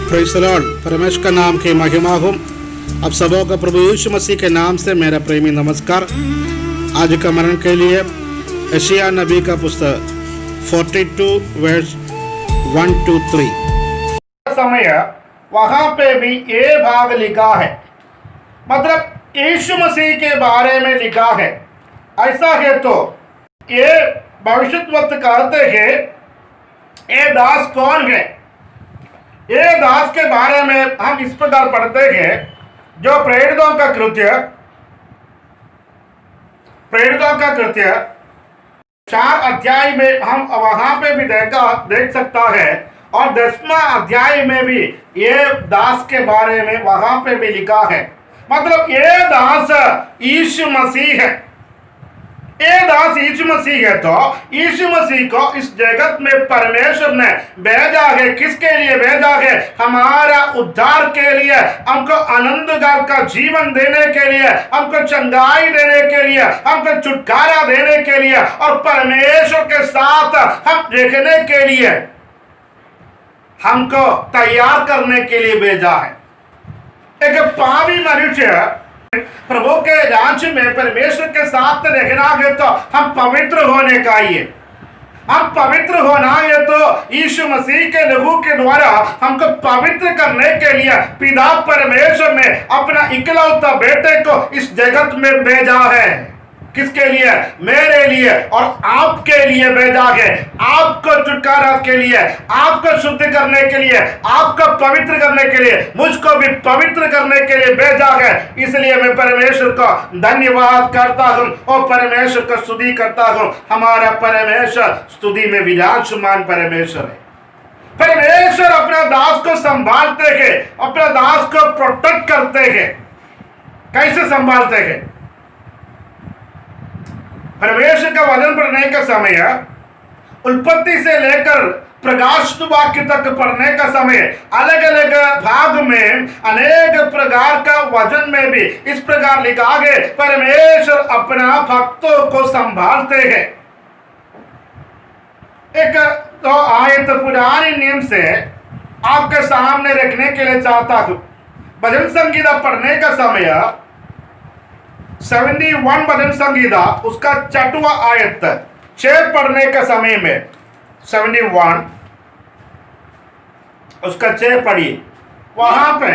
Praise the Lord. परमेश्वर का नाम की महिमा हो। अब सबों का प्रभु यीशु मसीह के नाम से मेरा प्रेमी नमस्कार। आज का मरण के लिए यशायाह नबी का पुस्तक 42 वर्स 1 to 3 समय वहां पे भी ये भाग लिखा है, मतलब यीशु मसीह के बारे में लिखा है। ऐसा है तो ये भविष्यवक्ता कहते हैं ये दास कौन है। ये दास के बारे में हम इस प्रकार पढ़ते हैं, जो प्रेरितों का कृत्य 4 अध्याय में हम वहां पे भी देख सकता है, और 10वां अध्याय में भी ये दास के बारे में वहां पे भी लिखा है। मतलब ये दास यीशु मसीह है। ये दास यीशु मसीह है तो यीशु मसीह को इस जगत में परमेश्वर ने भेजा है। किसके लिए भेजा है? हमारा उद्धार के लिए, हमको आनंदगार का जीवन देने के लिए, हमको चंगाई देने के लिए, हमको छुटकारा देने के लिए, और परमेश्वर के साथ हम देखने के लिए, हमको तैयार करने के लिए भेजा है। एक पापी मनुष्य प्रभु के राज्य में परमेश्वर के साथ रहना है तो हम पवित्र होने का ही है। हम पवित्र होना है तो यीशु मसीह के लहू के द्वारा हमको पवित्र करने के लिए पिता परमेश्वर ने अपना इकलौता बेटे को इस जगत में भेजा है। किसके लिए? मेरे लिए और आपके लिए भेजा है। आपको छुटकारा के लिए, आपको शुद्ध करने के लिए, आपको पवित्र करने के लिए, मुझको भी पवित्र करने के लिए भेजा है। इसलिए मैं परमेश्वर को धन्यवाद करता हूँ और परमेश्वर को स्तुति करता हूँ। हमारा परमेश्वर स्तुति में विराजमान परमेश्वर है। परमेश्वर अपना दास को संभालते हैं, अपना दास को प्रोटेक्ट करते हैं। कैसे संभालते हैं? परमेश्वर का वचन पढ़ने का समय, उत्पत्ति से लेकर प्रकाश वाक्य तक पढ़ने का समय, अलग अलग भाग में अनेक प्रकार का वचन में भी इस प्रकार लिखा है, परमेश्वर अपना भक्तों को संभालते हैं। एक तो आयत पुराने नियम से आपके सामने रखने के लिए चाहता हूं। भजन संगीता पढ़ने का समय 71 भजन संगीता उसका 6वां आयत 6 पढ़ने का समय में 71 उसका 6 पढ़िए। वहां पे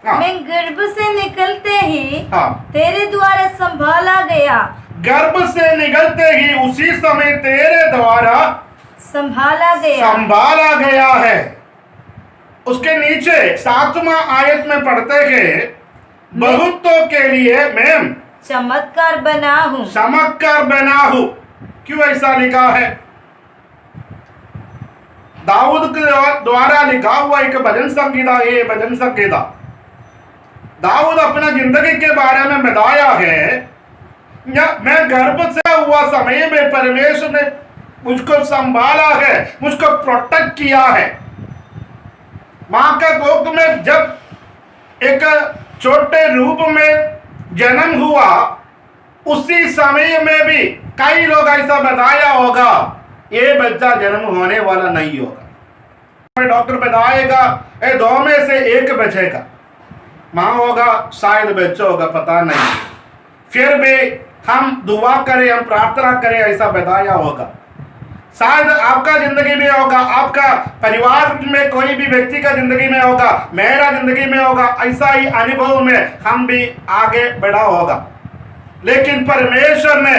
मैं गर्भ से निकलते ही तेरे द्वारा संभाला गया। गर्भ से निकलते ही उसी समय तेरे द्वारा संभाला गया है। उसके नीचे 7वां आयत में पढ़ते हैं, बहुतों के लिए मैं चमत्कार बना हूं। क्यों ऐसा लिखा है? दाऊद के द्वारा लिखा हुआ एक भजन संगीता है। भजन संगीता दाऊद अपना जिंदगी के बारे में बताया है, मैं गर्भ से हुआ समय में परमेश्वर ने मुझको संभाला है, मुझको प्रोटेक्ट किया है। मां का कोख में जब एक छोटे रूप में जन्म हुआ, उसी समय में भी कई लोग ऐसा बताया होगा ये बच्चा जन्म होने वाला नहीं होगा। डॉक्टर बताएगा ये 2 में से 1 बचेगा, मां होगा शायद बच्चा होगा, पता नहीं। फिर भी हम दुआ करें, हम प्रार्थना करें, ऐसा बताया होगा। शायद आपका जिंदगी में होगा, आपका परिवार में कोई भी व्यक्ति का जिंदगी में होगा, मेरा जिंदगी में होगा। ऐसा ही अनुभव में हम भी आगे बढ़ा होगा। लेकिन परमेश्वर ने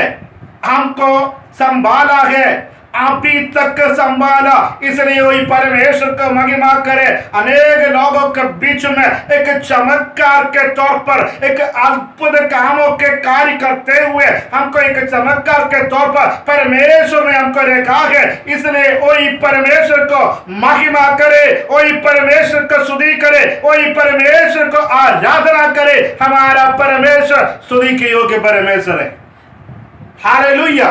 हमको संभाला है, अभी तक संभाला। इसलिए वही परमेश्वर को महिमा करे। अनेक लोगों के बीच में एक चमत्कार के तौर पर, एक अद्भुत कामों के कार्य करते हुए हमको एक चमत्कार के तौर पर परमेश्वर ने हमको रखा है। इसलिए वही परमेश्वर को महिमा करे, वही परमेश्वर को स्तुति करे, वही परमेश्वर को आराधना करे। हमारा परमेश्वर स्तुति के योग्य परमेश्वर है। हालेलुया।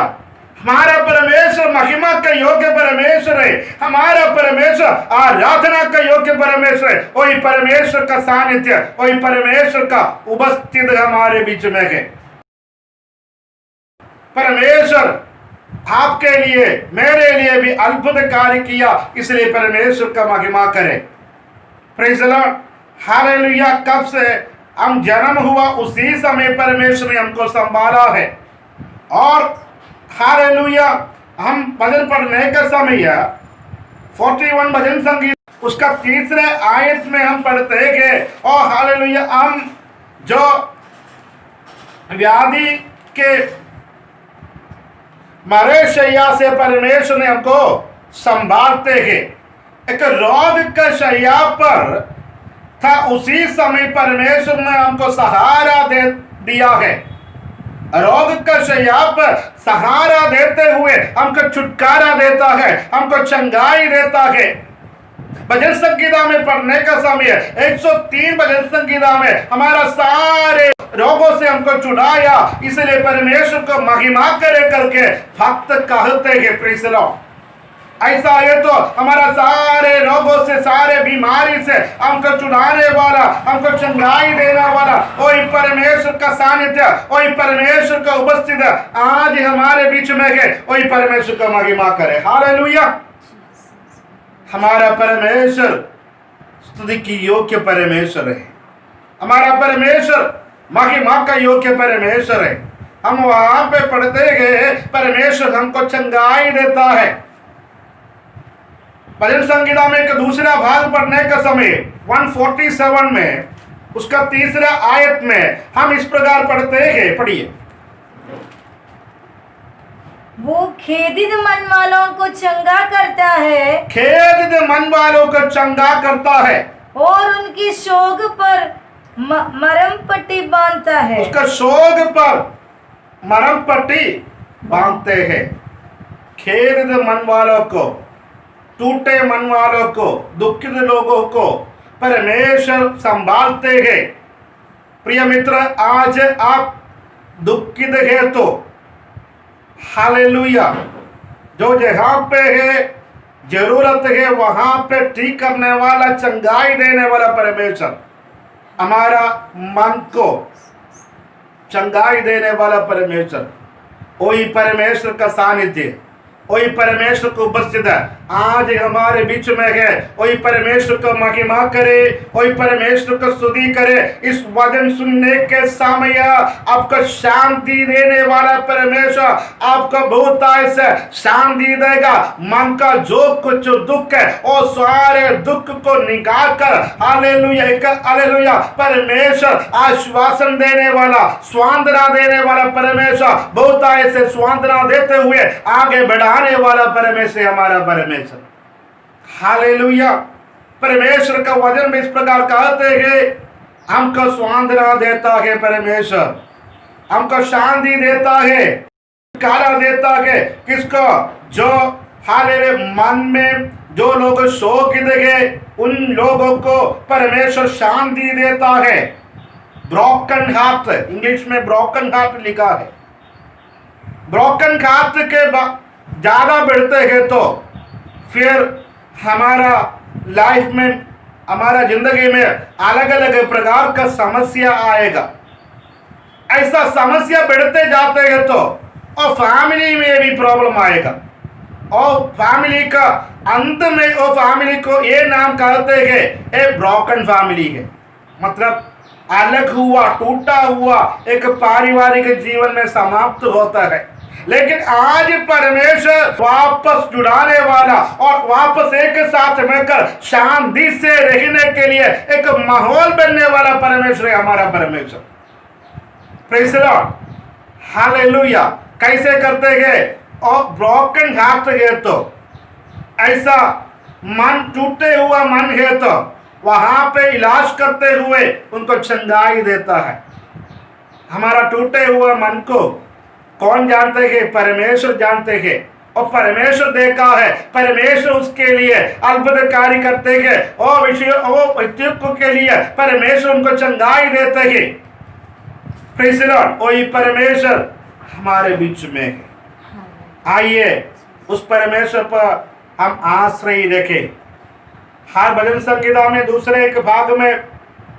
हमारा परमेश्वर महिमा का योग्य परमेश्वर है। हमारा परमेश्वर आराधना का योग्य परमेश्वर है। वही परमेश्वर का सानिध्य, वही परमेश्वर का उपस्थित हमारे बीच में है। परमेश्वर आपके लिए, मेरे लिए भी अद्भुत कार्य किया, इसलिए परमेश्वर का महिमा करें। Praise the Lord, hallelujah. कब से हम जन्म हुआ उसी समय परमेश्वर ने हमको संभाला है। और हालेलुया, हम भजन पढ़ने का समय 41 भजन संगीत उसका तीसरे आयत में हम पढ़ते हैं कि और हालेलुया, हम जो व्याधि के मरे शैया से परमेश्वर ने हमको संभालते हैं। एक रोग का शैया पर था, उसी समय परमेश्वर ने हमको सहारा दे दिया है। रोग का शैया पर सहारा देते हुए हमको छुटकारा देता है, हमको चंगाई देता है। भजन संगीता में पढ़ने का समय 103 भजन संगीता में हमारा सारे रोगों से हमको छुड़ाया, इसलिए परमेश्वर को महिमा करे करके भक्त कहते हैं। Praise the Lord. ऐसा है तो हमारा सारे रोगों से, सारे बीमारी से हमको छुड़ाने वाला, हमको चंगाई देने वाला वही परमेश्वर का सानिध्य, वही परमेश्वर का उपस्थित आज हमारे बीच में है। वही परमेश्वर का महिमा करे। हालेलुया। हमारा परमेश्वर स्तुति की योग्य परमेश्वर है। हमारा परमेश्वर महिमा का योग्य परमेश्वर है। हम वहां पे पढ़ते गए, परमेश्वर हमको चंगाई देता है। भजन संगीता में एक दूसरा भाग पढ़ने का समय 147 में उसका तीसरा आयत में हम इस प्रकार पढ़ते हैं, पढ़िए। वो खेदित मन वालों को चंगा करता है, खेदित मन वालों को चंगा करता है और उनकी शोक पर मरम पट्टी बांधता है। उसका शोक पर मरम पट्टी बांधते हैं। खेदित मन वालों को, टूटे मन वालों को, दुखित लोगों को परमेश्वर संभालते हैं। प्रिय मित्र, आज आप दुखित है तो हालेलुया, जो जहाँ पे है जरूरत है वहां पे ठीक करने वाला, चंगाई देने वाला परमेश्वर, हमारा मन को चंगाई देने वाला परमेश्वर, वही परमेश्वर का सानिध्य, वही परमेश्वर को उपस्थित है आज हमारे बीच में है। वही परमेश्वर को महिमा करे, वही परमेश्वर को स्तुति करे। इस वचन सुनने के समय आपको शांति देने वाला परमेश्वर आपको बहुत ऐसे शांति देगा। मन का जो कुछ दुख है वो सारे दुख को निकाल कर हालेलुया परमेश्वर आश्वासन देने वाला, सांत्वना देने वाला परमेश्वर, बहुत ऐसे सांत्वना देते हुए आगे बढ़ाने वाला परमेश्वर हमारा परमेश्वर। हालेलुया। परमेश्वर का वचन में इस प्रकार कहते हैं, हमको सांत्वना देता है परमेश्वर, हमको शांति देता है, छुटकारा देता है। किसको? जो हालेलुया मन में जो लोग शोकित है उन लोगों को परमेश्वर शांति देता है। ब्रोकन हार्ट, इंग्लिश में ब्रोकन हार्ट लिखा है। ब्रोकन हार्ट के ज्यादा बढ़ते हैं तो फिर हमारा लाइफ में, हमारा जिंदगी में अलग अलग प्रकार का समस्या आएगा। ऐसा समस्या बढ़ते जाते हैं तो और फैमिली में भी प्रॉब्लम आएगा, और फैमिली का अंत में वो फैमिली को ये नाम कहते हैं एक ब्रोकन फैमिली है। मतलब अलग हुआ, टूटा हुआ एक पारिवारिक जीवन में समाप्त होता है। लेकिन आज परमेश्वर वापस जुड़ाने वाला और वापस एक साथ मिलकर शांति से रहने के लिए एक माहौल बनने वाला परमेश्वर है हमारा परमेश्वर। Praise the Lord. हालेलुया। कैसे करते हैं? और ब्रोकन हार्ट है तो, ऐसा मन टूटे हुआ मन है तो वहां पे इलाज करते हुए उनको चंगाई देता है। हमारा टूटे हुआ मन को कौन जानते हैं? परमेश्वर जानते हैं। और परमेश्वर देखा है, परमेश्वर उसके लिए अद्भुत कार्य करते हैं। और व्यक्तित्व के लिए परमेश्वर उनको चंगाई देते हैं। Praise the Lord. वही परमेश्वर हमारे बीच में है। आइए उस परमेश्वर पर हम आश्रय रखें। हर भजन संगीता में दूसरे एक भाग में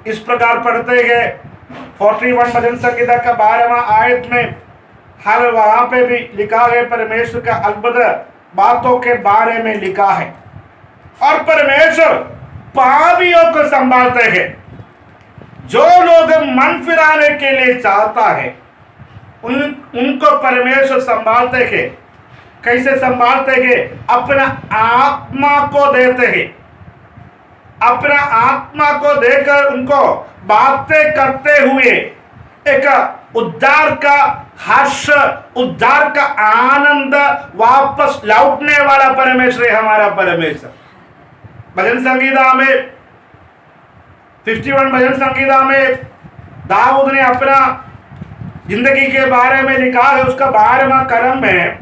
इस प्रकार पढ़ते हैं, 41 भजन संगीता का 12वां आयत में हर वहां पे भी लिखा है परमेश्वर का अद्भुत बातों के बारे में लिखा है। और परमेश्वर पापियों को संभालते हैं। जो लोग मन फिराने के लिए चाहता है उनको परमेश्वर संभालते हैं। कैसे संभालते हैं? अपना आत्मा को देते हैं। अपना आत्मा को देकर उनको बातें करते हुए एक उद्धार का हर्ष, उद्धार का आनंद वापस लौटने वाला परमेश्वर है हमारा परमेश्वर। भजन संगीता में 51 भजन संगीता में दाऊद ने अपना जिंदगी के बारे में लिखा है, उसका 12वां कलम में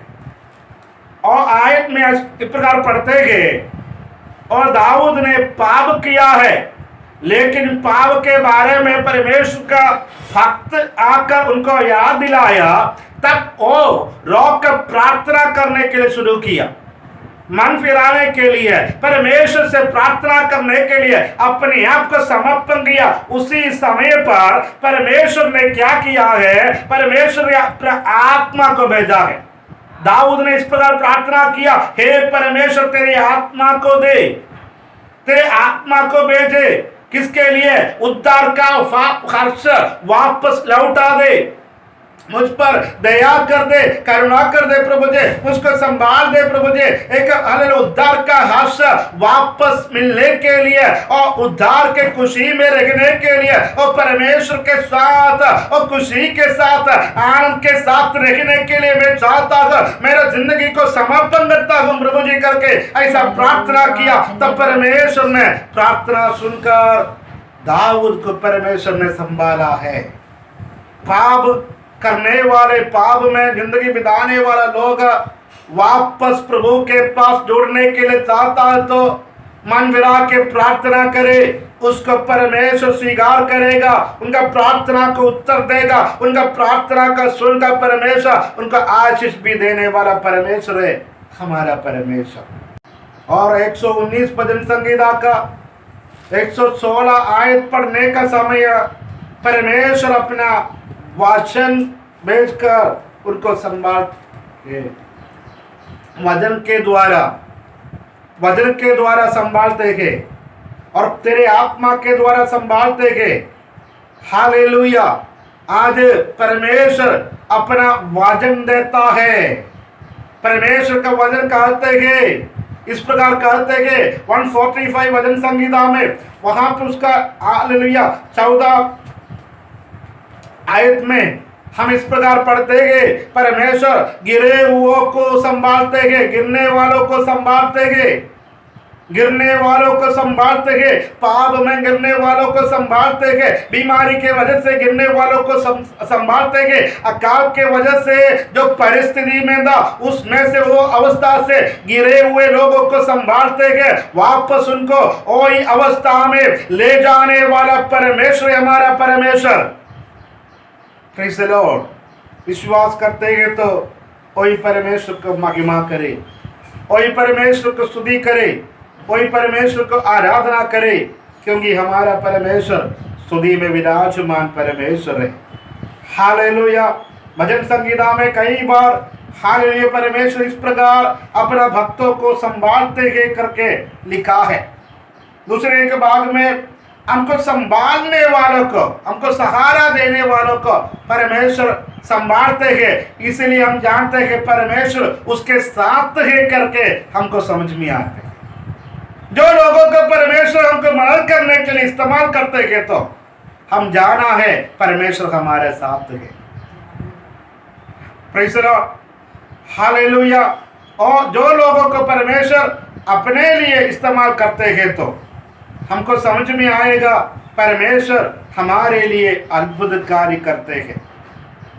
और आयत में इस प्रकार पढ़ते गए, और दाऊद ने पाप किया है, लेकिन पाप के बारे में परमेश्वर का भक्त आकर उनको याद दिलाया, तब वो रोक प्रार्थना करने के लिए शुरू किया। मन फिराने के लिए, परमेश्वर से प्रार्थना करने के लिए अपने आप को समर्पण किया। उसी समय पर परमेश्वर ने क्या किया है? परमेश्वर ने अपना आत्मा को भेजा है। दाऊद ने इस प्रकार प्रार्थना किया, हे परमेश्वर तेरी आत्मा को दे, तेरे आत्मा को भेजे। किसके लिए? उद्धार का हर्ष वापस लौटा दे, मुझ पर दया कर दे, करुणा कर दे प्रभु जी, मुझको संभाल दे प्रभु जी। एक उद्धार का हर्ष वापस मिलने के लिए और उद्धार के खुशी में रहने के लिए और परमेश्वर के साथ और खुशी के साथ आनंद के साथ रहने के लिए मैं चाहता हूं, मेरा जिंदगी को समर्पण करता हूं प्रभु जी करके ऐसा प्रार्थना किया। तब परमेश्वर ने प्रार्थना सुनकर दाऊद को परमेश्वर ने संभाला है। पाप करने वाले, पाप में जिंदगी बिताने वाला लोग वापस प्रभु के पास जुड़ने के लिए चाहता है तो मन फिरा के प्रार्थना करे, उसको परमेश्वर स्वीकार करेगा, उनका प्रार्थना को उत्तर देगा, उनका प्रार्थना का सुनकर परमेश्वर उनका आशीष भी देने वाला परमेश्वर है हमारा परमेश्वर। और 119 भजन संगीता का 116 आयत पढ़ने का समय परमेश्वर अपना वचन भेजकर उनको संभाल वचन के द्वारा संभालते हैं और तेरे आत्मा के द्वारा संभालते हैं। हालेलुया। आज परमेश्वर अपना वचन देता है। परमेश्वर का वचन कहते हैं, इस प्रकार कहते हैं 145 वचन संगीता में, वहां पर उसका हालेलुया 14 आयत में हम इस प्रकार पढ़ते हैं, परमेश्वर गिरे हुओं को संभालते हैं, गिरने वालों को संभालते हैं, गिरने वालों को संभालते हैं, पाप में गिरने वालों को संभालते हैं, बीमारी के वजह से गिरने वालों को संभालते हैं, अकाल के वजह से जो परिस्थिति में था उसमें से वो अवस्था से गिरे हुए लोगों को संभालते हैं, वापस उनको वही अवस्था में ले जाने वाला परमेश्वर हमारा परमेश्वर। Praise the Lord. विश्वास करते हैं तो वही परमेश्वर को महिमा करे, वही परमेश्वर को स्तुति करे, वही परमेश्वर को आराधना करे, क्योंकि हमारा परमेश्वर स्तुति में विराजमान परमेश्वर है। हालेलुया। भजन संगीता में कई बार हालेलुया परमेश्वर इस प्रकार अपना भक्तों को संभालते हैं करके लिखा है। दूसरे एक भाग में हमको संभालने वालों को, हमको सहारा देने वालों को परमेश्वर संभालते हैं, इसलिए हम जानते हैं कि परमेश्वर उसके साथ है करके हमको समझ में आते हैं। जो लोगों को परमेश्वर हमको मदद करने के लिए इस्तेमाल करते हैं तो हम जाना है परमेश्वर हमारे साथ है। Praise the Lord. हालेलुया। और जो लोगों को परमेश्वर अपने लिए इस्तेमाल करते हैं तो हमको समझ में आएगा परमेश्वर हमारे लिए अद्भुत कार्य करते हैं।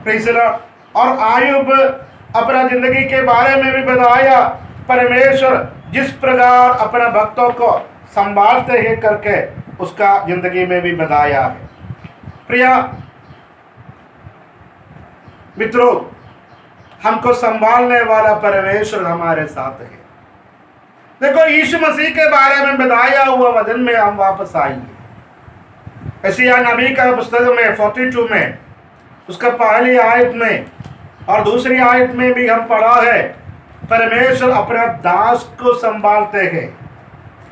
Praise the Lord. और आयुब अपना जिंदगी के बारे में भी बताया, परमेश्वर जिस प्रकार अपने भक्तों को संभालते हैं करके उसका जिंदगी में भी बताया है। प्रिय मित्रों, हमको संभालने वाला परमेश्वर हमारे साथ है। देखो, यीशु मसीह के बारे में बताया हुआ वचन में हम वापस आएंगे। यशायाह नबी का पुस्तक में 42 में उसका पहली आयत में और दूसरी आयत में भी हम पढ़ा है, परमेश्वर अपने दास को संभालते हैं।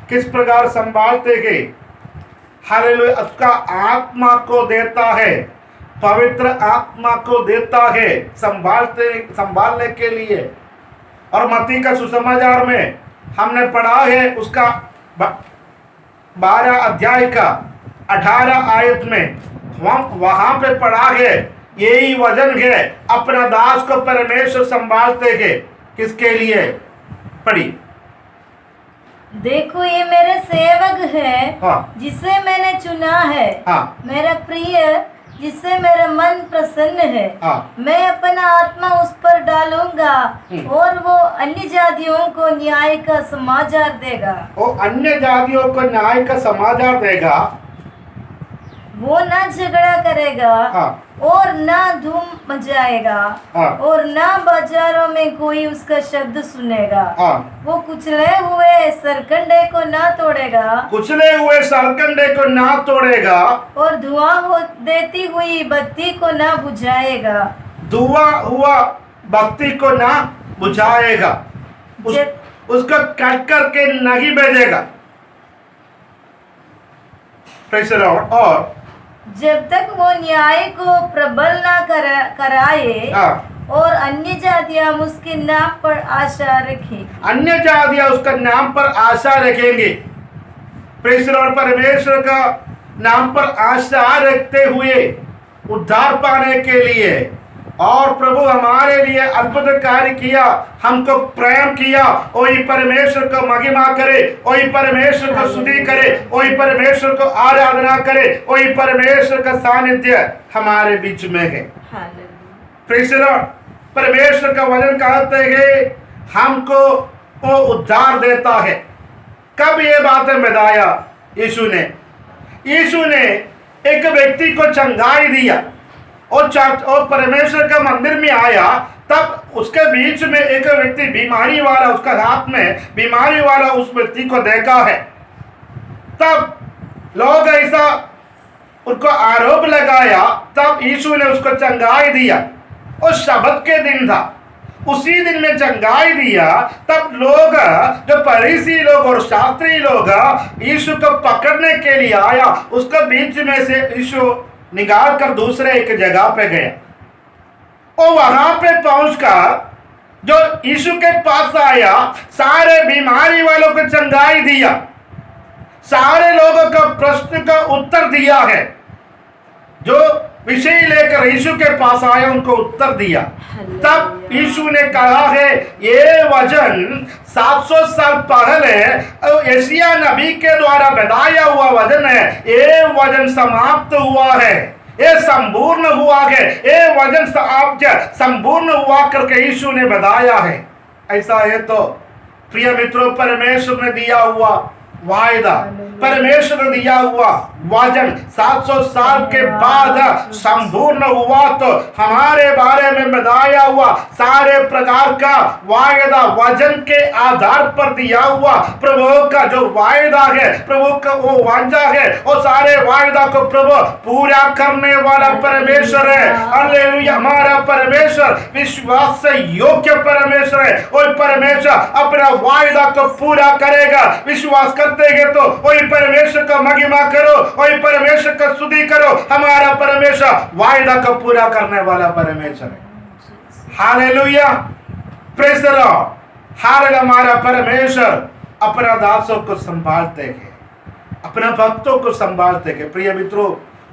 किस प्रकार संभालते हैं। हालेलुया, उसका आत्मा को देता है, पवित्र आत्मा को देता है संभालने के लिए। और मत्ती का सुसमाचार में हमने पढ़ा है उसका 12 अध्याय का 18 आयत में हम वहां पे पढ़ा है, यही वजन है अपना दास को परमेश्वर संभालते हैं। किसके लिए? पढ़ी। देखो ये मेरे सेवक है, हाँ। जिसे मैंने चुना है, हाँ। मेरा प्रिय, जिससे मेरा मन प्रसन्न है। हाँ। मैं अपना आत्मा उस पर डालूंगा और वो अन्य जातियों को न्याय का समाचार देगा। वो अन्य जातियों को न्याय का समाचार देगा। वो ना झगड़ा करेगा, हाँ। और ना धूम मचाएगा, हाँ। और ना बाजारों में कोई उसका शब्द सुनेगा। हाँ। वो कुचले हुए सरकंडे को ना तोड़ेगा, कुचले हुए सरकंडे को ना तोड़ेगा, और धुआं हो देती हुई बत्ती को ना बुझाएगा। धुआं हुआ बत्ती को ना बुझाएगा, उसको कट करके नहीं भेजेगा। और जब तक वो न्याय को प्रबल ना कराए, और अन्य जातियां उसके नाम पर आशा रखें। अन्य जातियां उसका नाम पर आशा रखेंगे। परमेश्वर का नाम पर आशा रखते हुए उद्धार पाने के लिए, और प्रभु हमारे लिए अद्भुत कार्य किया, हमको प्रेम किया, वही परमेश्वर को महिमा करे, वही परमेश्वर को स्तुति करे, वही परमेश्वर को आराधना करे, वही परमेश्वर का सानिध्य हमारे बीच में है। परमेश्वर का वचन कहते हैं हमको वो उद्धार देता है। कब ये बातें बताया यीशु ने एक व्यक्ति को चंगाई दिया, और परमेश्वर का मंदिर में आया, तब उसके बीच में एक व्यक्ति बीमारी वाला, उसका हाथ में बीमारी वाला उस व्यक्ति को देखा है। तब लोग ऐसा उनको आरोप लगाया, तब यीशु ने उसको चंगाई दिया। और शब्द के दिन था, उसी दिन में चंगाई दिया। तब लोग, जो फरीसी लोग और शास्त्री लोग यीशु को पकड़ने के लिए आया, उसके बीच में से यीशु निकाल कर दूसरे एक जगह पे गया। और वहां पे पहुंचकर जो यीशु के पास आया, सारे बीमारी वालों को चंगाई दिया, सारे लोगों का प्रश्न का उत्तर दिया है। जो विषय लेकर यीशु के पास आया उनको उत्तर दिया। तब यीशु ने कहा है, ये वचन 700 साल पहले यशायाह नबी के द्वारा बताया हुआ वचन है, ये वचन समाप्त हुआ है, ये संपूर्ण हुआ है, ये वचन संपूर्ण हुआ करके यीशु ने बताया है। ऐसा है तो प्रिय मित्रों, परमेश्वर ने दिया हुआ वायदा, परमेश्वर ने दिया हुआ वचन 700 साल के बाद संपूर्ण हुआ, तो हमारे बारे में बताया हुआ सारे प्रकार का वायदा वचन के आधार पर दिया हुआ प्रभु का जो वायदा है, प्रभु का वो वांछा है, और सारे वायदा को प्रभु पूरा करने वाला परमेश्वर है। हालेलुया। हमारा परमेश्वर विश्वास से योग्य परमेश्वर है। वही परमेश्वर अपना वायदा को पूरा करेगा। विश्वास करते हैं तो वही परमेश्वर का महिमा करो, वही परमेश्वर का स्तुति करो। हमारा परमेश्वर वायदा को पूरा करने वाला परमेश्वर है। Hallelujah. Praise the Lord. Hallelujah. हमारा परमेश्वर अपना दासों को संभालते हैं, अपना भक्तों को संभालते हैं। प्रिय मित्रों,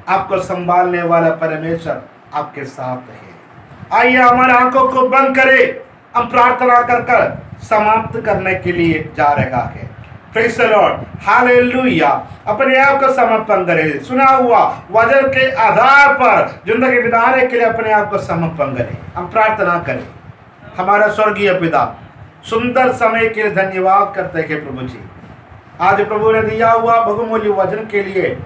आपको संभालने वाला परमेश्वर आपके साथ है। आइए हमारे आंखों को बंद करें, हम प्रार्थना कर समाप्त करने के लिए जा रहा है। Praise the Lord. हालेलुया। अपने आप को समर्पण करें, सुना हुआ वचन के आधार पर जिंदगी बिताने के लिए अपने आप को समर्पण करें। हम प्रार्थना करें। हमारा स्वर्गीय पिता, सुंदर समय के लिए धन्यवाद करते हैं प्रभु जी। आज प्रभु ने दिया हुआ बहुमूल्य वचन के लिए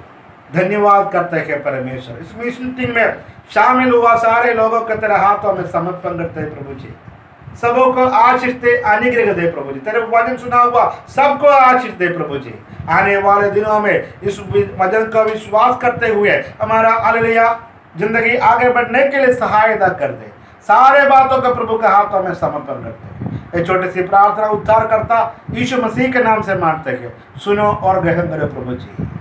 धन्यवाद करते हैं परमेश्वर। इस मीटिंग में शामिल हुआ सारे लोगों के तेरे हाथों में समर्पण करते हैं प्रभु जी। सबों को आशीष दे, अनुग्रह दे प्रभु जी। तेरे वचन सुना हुआ सबको आशीष दे प्रभु जी। आने वाले दिनों में इस वचन का विश्वास करते हुए हमारा हालेलुया जिंदगी आगे बढ़ने के लिए सहायता कर दे। सारे बातों का प्रभु के हाथों में समर्पण करते हैं। ये छोटी सी प्रार्थना उद्धारकर्ता यीशु मसीह के नाम से मांगते हैं, सुनो और ग्रहण करो प्रभु जी।